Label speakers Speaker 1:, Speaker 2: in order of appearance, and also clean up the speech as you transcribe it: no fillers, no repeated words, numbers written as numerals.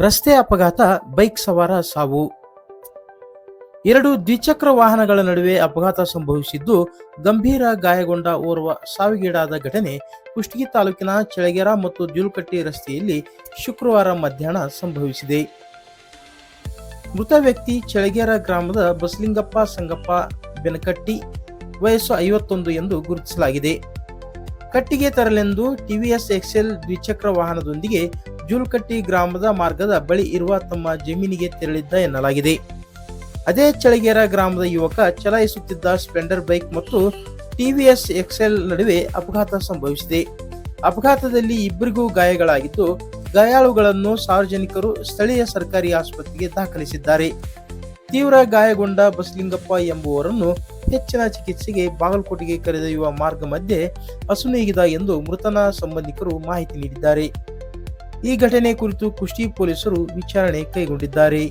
Speaker 1: ರಸ್ತೆ ಅಪಘಾತ, ಬೈಕ್ ಸವಾರ ಸಾವು. ಎರಡು ದ್ವಿಚಕ್ರ ವಾಹನಗಳ ನಡುವೆ ಅಪಘಾತ ಸಂಭವಿಸಿದ್ದು, ಗಂಭೀರ ಗಾಯಗೊಂಡ ಓರ್ವ ಸಾವಿಗೀಡಾದ ಘಟನೆ ಕುಷ್ಟಗಿ ತಾಲೂಕಿನ ಚಳಗೇರಾ ಮತ್ತು ಜೂಲಕಟ್ಟಿ ರಸ್ತೆಯಲ್ಲಿ ಶುಕ್ರವಾರ ಮಧ್ಯಾಹ್ನ ಸಂಭವಿಸಿದೆ. ಮೃತ ವ್ಯಕ್ತಿ ಚಳಗೇರಾ ಗ್ರಾಮದ ಬಸಲಿಂಗಪ್ಪ ಸಂಗಪ್ಪ ಬೆನಕಟ್ಟಿ, ವಯಸ್ಸು 51 ಎಂದು ಗುರುತಿಸಲಾಗಿದೆ. ಕಟ್ಟಿಗೆ ತರಲೆಂದು ಟಿವಿಎಸ್ ಎಕ್ಸೆಲ್ ದ್ವಿಚಕ್ರ ವಾಹನದೊಂದಿಗೆ ಜೂಲಕಟ್ಟಿ ಗ್ರಾಮದ ಮಾರ್ಗದ ಬಳಿ ಇರುವ ತಮ್ಮ ಜಮೀನಿಗೆ ತೆರಳಿದ್ದ ಎನ್ನಲಾಗಿದೆ. ಅದೇ ಚಳಗೇರಾ ಗ್ರಾಮದ ಯುವಕ ಚಲಾಯಿಸುತ್ತಿದ್ದ ಸ್ಪ್ಲೆಂಡರ್ ಬೈಕ್ ಮತ್ತು ಟಿವಿಎಸ್ ಎಕ್ಸೆಲ್ ನಡುವೆ ಅಪಘಾತ ಸಂಭವಿಸಿದೆ. ಅಪಘಾತದಲ್ಲಿ ಇಬ್ಬರಿಗೂ ಗಾಯಗಳಾಗಿದ್ದು, ಗಾಯಾಳುಗಳನ್ನು ಸಾರ್ವಜನಿಕರು ಸ್ಥಳೀಯ ಸರ್ಕಾರಿ ಆಸ್ಪತ್ರೆಗೆ ದಾಖಲಿಸಿದ್ದಾರೆ. ತೀವ್ರ ಗಾಯಗೊಂಡ ಬಸಲಿಂಗಪ್ಪ ಎಂಬುವರನ್ನು ಹೆಚ್ಚಿನ ಚಿಕಿತ್ಸೆಗೆ ಬಾಗಲಕೋಟೆಗೆ ಕರೆದೊಯ್ಯುವ ಮಾರ್ಗ ಮಧ್ಯೆ ಅಸುನೀಗಿದ ಎಂದು ಮೃತನ ಸಂಬಂಧಿಕರು ಮಾಹಿತಿ ನೀಡಿದ್ದಾರೆ. ಈ ಘಟನೆ ಕುರಿತು ಕುಷ್ಟಗಿ ಪೊಲೀಸರು ವಿಚಾರಣೆ ಕೈಗೊಂಡಿದ್ದಾರೆ.